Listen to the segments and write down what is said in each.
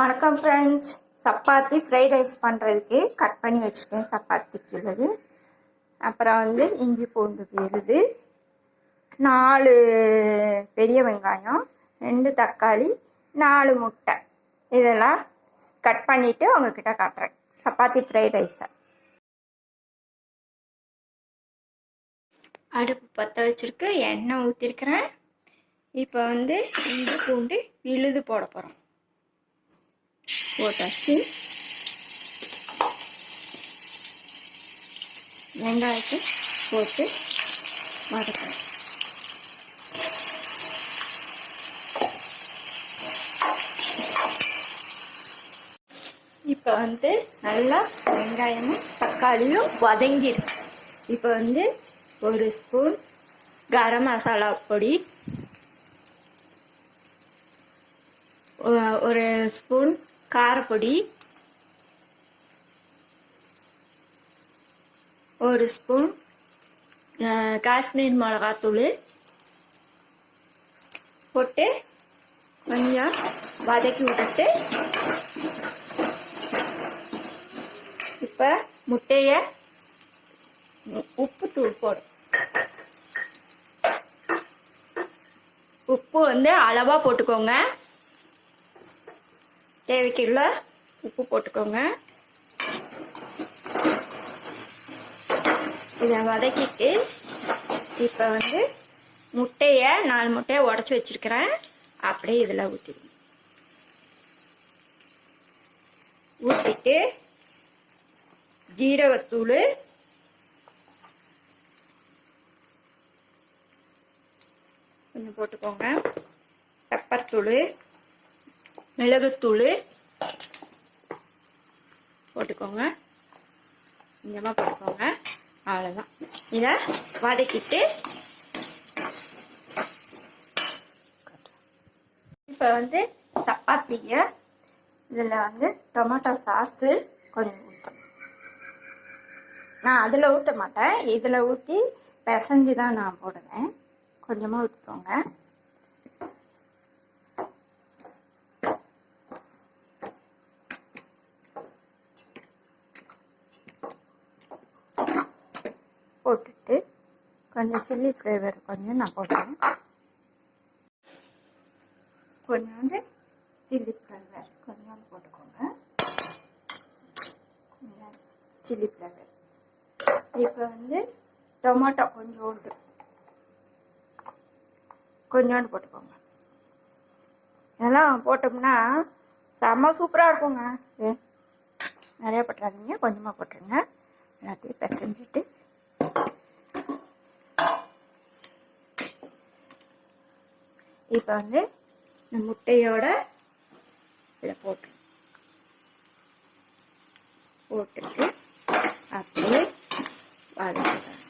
வணக்கம் friends. Chapati fried rice பண்ணுறதுக்கு cut பண்ணி வச்சுருக்கேன் சப்பாத்திக்கு உள்ளது. அப்புறம் இஞ்சி பூண்டு விழுது, 4 பெரிய வெங்காயம், 2 தக்காளி, 4 முட்டை, இதெல்லாம் கட் பண்ணிவிட்டு உங்ககிட்ட காட்டுறேன் சப்பாத்தி ஃப்ரைட் ரைஸை. அடுப்பு பற்ற வச்சுருக்கு, எண்ணெய் ஊற்றிருக்கிறேன். இப்போ இஞ்சி பூண்டு விழுது போட போகிறோம். போட்டாச்சு. வெங்காயத்தை போட்டு வதக்கணும். இப்போ நல்லா வெங்காயமும் தக்காளியும் வதங்கிடுச்சு. இப்போ 1 ஸ்பூன் கரம் மசாலா பொடி, 1 ஸ்பூன் காரப்பொடி, 1 ஸ்பூன் காஷ்மீர் மிளகாத்தூள் போட்டு கொஞ்சம் வதக்கி விட்டுட்டு இப்போ முட்டையை உப்பு தூள் போடும். உப்பு அளவாக போட்டுக்கோங்க. தேவைக்குள்ள உப்பு போட்டுக்கோங்க. இதை வதக்கிட்டு இப்போ முட்டையை 4 முட்டையை உடச்சி வச்சிருக்கிறேன். அப்படியே இதில் ஊற்றிட்டு ஜீரகத்தூள், கொஞ்சம் போட்டுக்கோங்க, பெப்பர் தூள், மிளகுத்தூள் போட்டுக்கோங்க, கொஞ்சமாக போட்டுக்கோங்க. அவ்வளோதான். இதை வதக்கிட்டு இப்போ சப்பாத்தியை இதில் டொமேட்டோ சாஸு கொஞ்சம் ஊற்றும். நான் அதில் ஊற்ற மாட்டேன், இதில் ஊற்றி பிசைஞ்சு தான் நான் போடுவேன். கொஞ்சமாக ஊற்றிக்கோங்க. போட்டுட்டு கொஞ்சம் சில்லி ஃப்ளேவர் கொஞ்சம் நான் போடுறேன். கொஞ்சோண்டு சில்லி ஃப்ளேவர் கொஞ்சம் போட்டுக்கோங்க. Chilli flavour. இப்போ டொமேட்டோ கொஞ்சோண்டு போட்டுக்கோங்க. இதெல்லாம் போட்டோம்னா செம்ம சூப்பராக இருக்குங்க. நிறையா போட்டுறாதீங்க, கொஞ்சமாக போட்டுருங்க. எல்லாத்தையும் பிசைஞ்சிட்டு இப்போ இந்த முட்டையோட இதில் போட்டுட்டு அப்படியே வதக்கிடலாம்.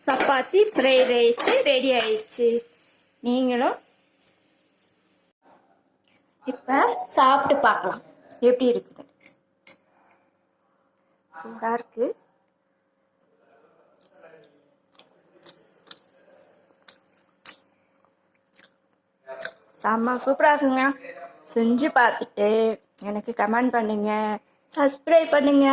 சப்பாத்தி ஃப்ரைட் ரைஸ் ரெடி ஆயிடுச்சு. நீங்களும் இப்போ சாப்பிட்டு பார்க்கலாம் எப்படி இருக்குது. சூடாக இருக்கு. செம்ம சூப்பராக இருக்குங்க. செஞ்சு பார்த்துட்டு எனக்கு கமெண்ட் பண்ணுங்க, சப்ஸ்கிரைப் பண்ணுங்க.